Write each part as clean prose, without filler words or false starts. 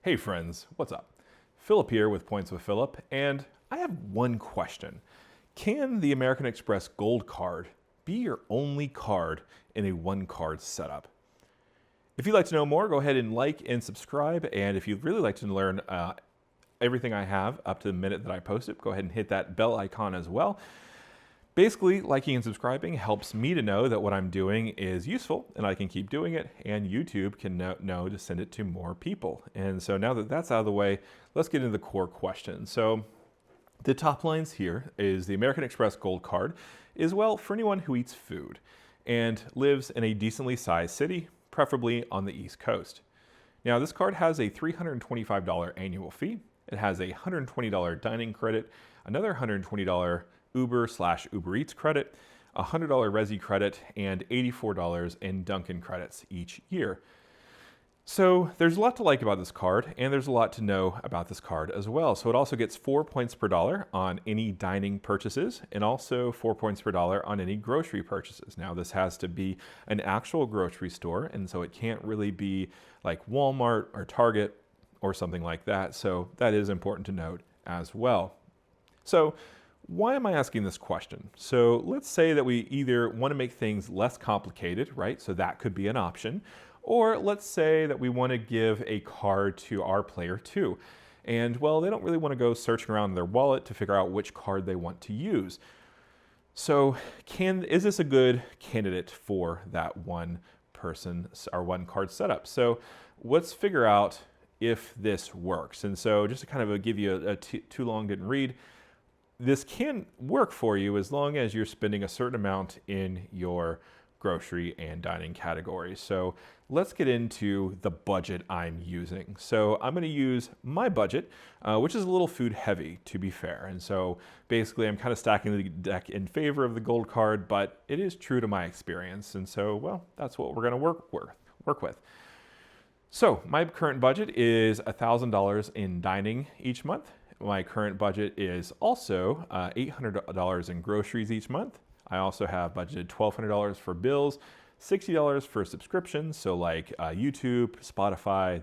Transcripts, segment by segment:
Hey friends, what's up? Phillip here with Points with Phillip, and I have one question. Can the American Express Gold Card be your only card in a one-card setup? If you'd like to know more, go ahead and like and subscribe, and if you'd really like to learn everything I have up to the minute that I post it, go ahead and hit that bell icon as well. Basically, liking and subscribing helps me to know that what I'm doing is useful and I can keep doing it, and YouTube can know to send it to more people. And so now that that's out of the way, let's get into the core question. So the top lines here is the American Express Gold Card is, well, for anyone who eats food and lives in a decently sized city, preferably on the East Coast. Now, this card has a $325 annual fee. It has a $120 dining credit, another $120 Uber/Uber Eats credit, a $100 Resi credit, and $84 in Dunkin' credits each year. So there's a lot to like about this card, and there's a lot to know about this card as well. So it also gets 4 points per dollar on any dining purchases, and also 4 points per dollar on any grocery purchases. Now, this has to be an actual grocery store, and so it can't really be like Walmart or Target or something like that. So that is important to note as well. So why am I asking this question? So let's say that we either want to make things less complicated, right? So that could be an option. Or let's say that we want to give a card to our player too. And well, they don't really want to go searching around in their wallet to figure out which card they want to use. So is this a good candidate for that one person or one card setup? So let's figure out if this works. And so just to kind of give you too long didn't read, this can work for you as long as you're spending a certain amount in your grocery and dining categories. So let's get into the budget I'm using. So I'm going to use my budget, which is a little food heavy, to be fair. And so basically I'm kind of stacking the deck in favor of the gold card, but it is true to my experience. And so, well, that's what we're going to work with. So my current budget is $1,000 in dining each month. My current budget is also $800 in groceries each month. I also have budgeted $1,200 for bills, $60 for subscriptions, so like YouTube, Spotify,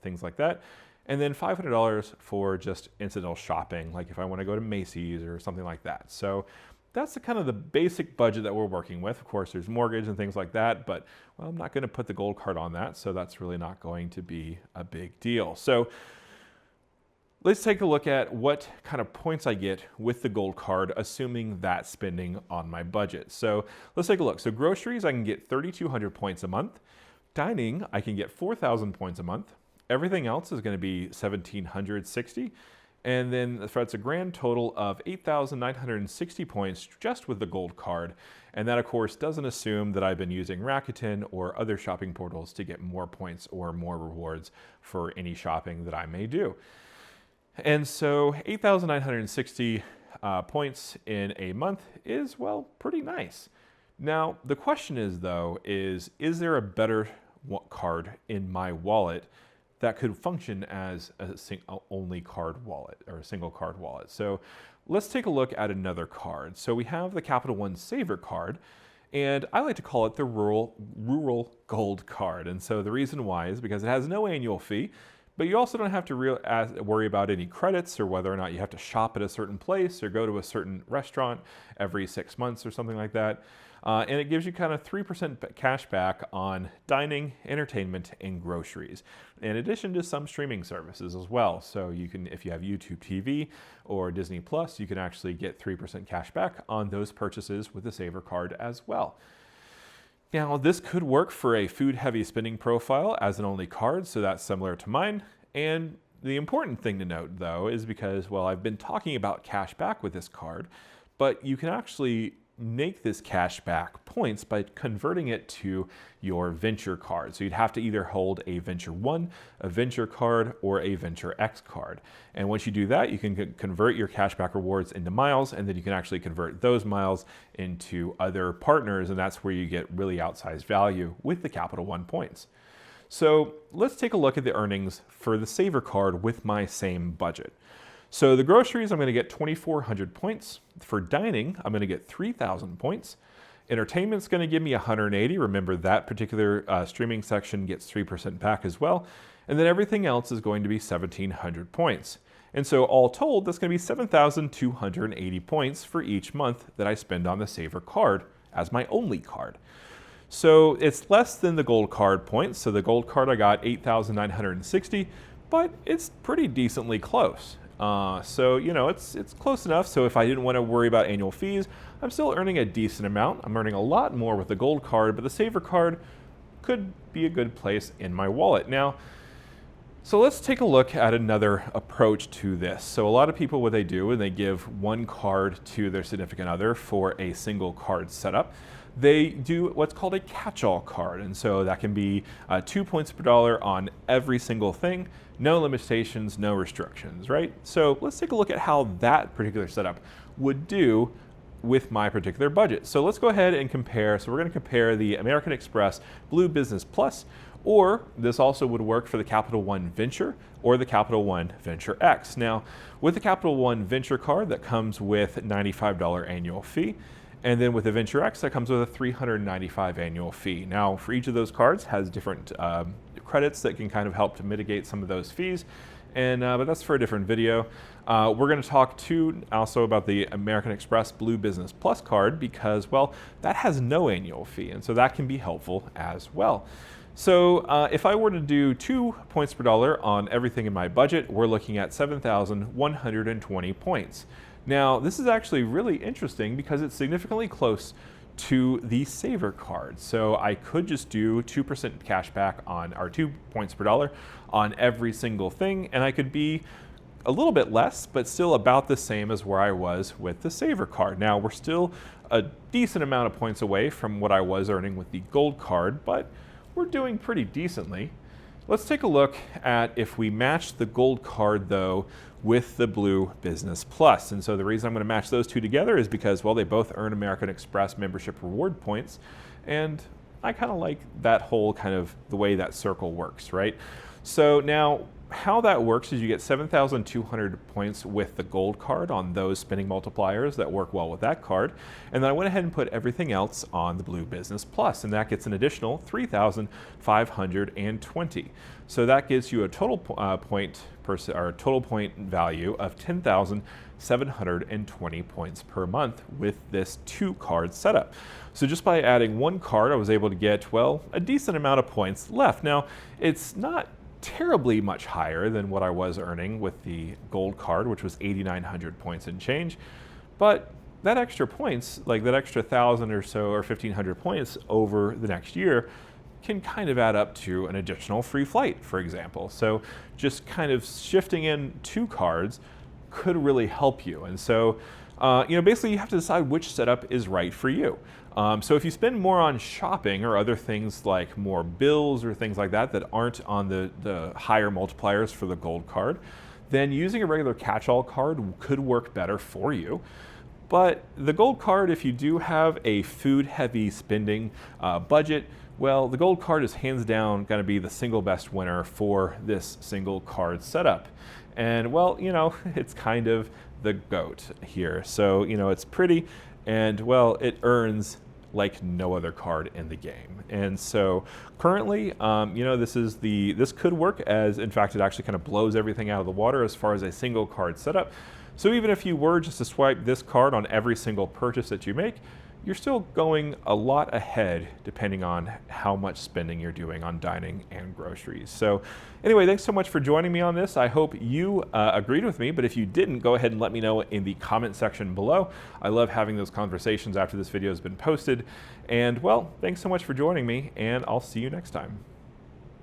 things like that, and then $500 for just incidental shopping, like if I want to go to Macy's or something like that. So that's kind of the basic budget that we're working with. Of course, there's mortgage and things like that, but well, I'm not going to put the gold card on that, so that's really not going to be a big deal. So let's take a look at what kind of points I get with the gold card, assuming that spending on my budget. So let's take a look. So groceries, I can get 3,200 points a month. Dining, I can get 4,000 points a month. Everything else is going to be 1,760. And then that's a grand total of 8,960 points just with the gold card. And that, of course, doesn't assume that I've been using Rakuten or other shopping portals to get more points or more rewards for any shopping that I may do. And so 8,960 points in a month is, well, pretty nice. Now, the question is, though, is there a better card in my wallet that could function as a only card wallet or a single card wallet? So let's take a look at another card. So we have the Capital One Savor Card, and I like to call it the Rural Gold Card. And so the reason why is because it has no annual fee, but you also don't have to worry about any credits or whether or not you have to shop at a certain place or go to a certain restaurant every 6 months or something like that. And it gives you kind of 3% cash back on dining, entertainment, and groceries, in addition to some streaming services as well. So you can, if you have YouTube TV or Disney Plus, you can actually get 3% cash back on those purchases with the Savor Card as well. Now, this could work for a food-heavy spending profile as an only card, so that's similar to mine. And the important thing to note, though, is because, well, I've been talking about cash back with this card, but you can actually make this cash back points by converting it to your Venture card. So you'd have to either hold a Venture 1, a Venture card, or a Venture X card. And once you do that, you can convert your cashback rewards into miles, and then you can actually convert those miles into other partners, and that's where you get really outsized value with the Capital One points. So let's take a look at the earnings for the Savor Card with my same budget. So the groceries, I'm going to get 2,400 points. For dining, I'm going to get 3,000 points. Entertainment's going to give me 180. Remember that particular streaming section gets 3% back as well. and then everything else is going to be 1,700 points. And so all told, that's going to be 7,280 points for each month that I spend on the Savor card as my only card. So it's less than the gold card points. So the gold card I got 8,960, but it's pretty decently close. So, you know, it's close enough. So if I didn't want to worry about annual fees, I'm still earning a decent amount. I'm earning a lot more with the gold card, but the Savor card could be a good place in my wallet. Now, so let's take a look at another approach to this. So a lot of people, what they do, and they give one card to their significant other for a single card setup. They do what's called a catch-all card. And so that can be 2 points per dollar on every single thing, no limitations, no restrictions, right? So let's take a look at how that particular setup would do with my particular budget. So let's go ahead and compare. So we're going to compare the American Express Blue Business Plus, or this also would work for the Capital One Venture or the Capital One Venture X. Now, with the Capital One Venture card, that comes with $95 annual fee. And then with the Venture X, that comes with a $395 annual fee. Now, for each of those cards has different credits that can kind of help to mitigate some of those fees. And but that's for a different video. We're going to talk too also about the American Express Blue Business Plus card because, well, that has no annual fee, and so that can be helpful as well. So if I were to do 2 points per dollar on everything in my budget, we're looking at 7,120 points. Now, this is actually really interesting because it's significantly close to the Savor card. So I could just do 2% cash back on, or 2 points per dollar on every single thing, and I could be a little bit less, but still about the same as where I was with the Savor card. Now, we're still a decent amount of points away from what I was earning with the gold card, but we're doing pretty decently. Let's take a look at if we match the gold card though with the Blue Business Plus. And so the reason I'm going to match those two together is because, well, they both earn American Express membership reward points, and I kind of like that whole kind of the way that circle works, right? So now how that works is you get 7,200 points with the gold card on those spending multipliers that work well with that card. And then I went ahead and put everything else on the Blue Business Plus, and that gets an additional 3,520. So that gives you a total point value of 10,720 points per month with this 2 card setup. So just by adding 1 card, I was able to get, well, a decent amount of points left. Now, it's not terribly much higher than what I was earning with the gold card, which was 8,900 points and change. But that extra points, like that extra 1,000 or so or 1,500 points over the next year, can kind of add up to an additional free flight, for example. So just kind of shifting in 2 cards could really help you. And so, basically you have to decide which setup is right for you. So if you spend more on shopping or other things like more bills or things like that that aren't on the higher multipliers for the gold card, then using a regular catch-all card could work better for you. But the gold card, if you do have a food-heavy spending budget, well, the gold card is hands down going to be the single best winner for this single card setup. And, well, it's kind of the GOAT here. So, it's pretty, and, well, it earns like no other card in the game. And so currently, this could work as, in fact, it actually kind of blows everything out of the water as far as a single card setup. So even if you were just to swipe this card on every single purchase that you make, you're still going a lot ahead depending on how much spending you're doing on dining and groceries. So anyway, thanks so much for joining me on this. I hope you agreed with me, but if you didn't, go ahead and let me know in the comment section below. I love having those conversations after this video has been posted. And, well, thanks so much for joining me, and I'll see you next time.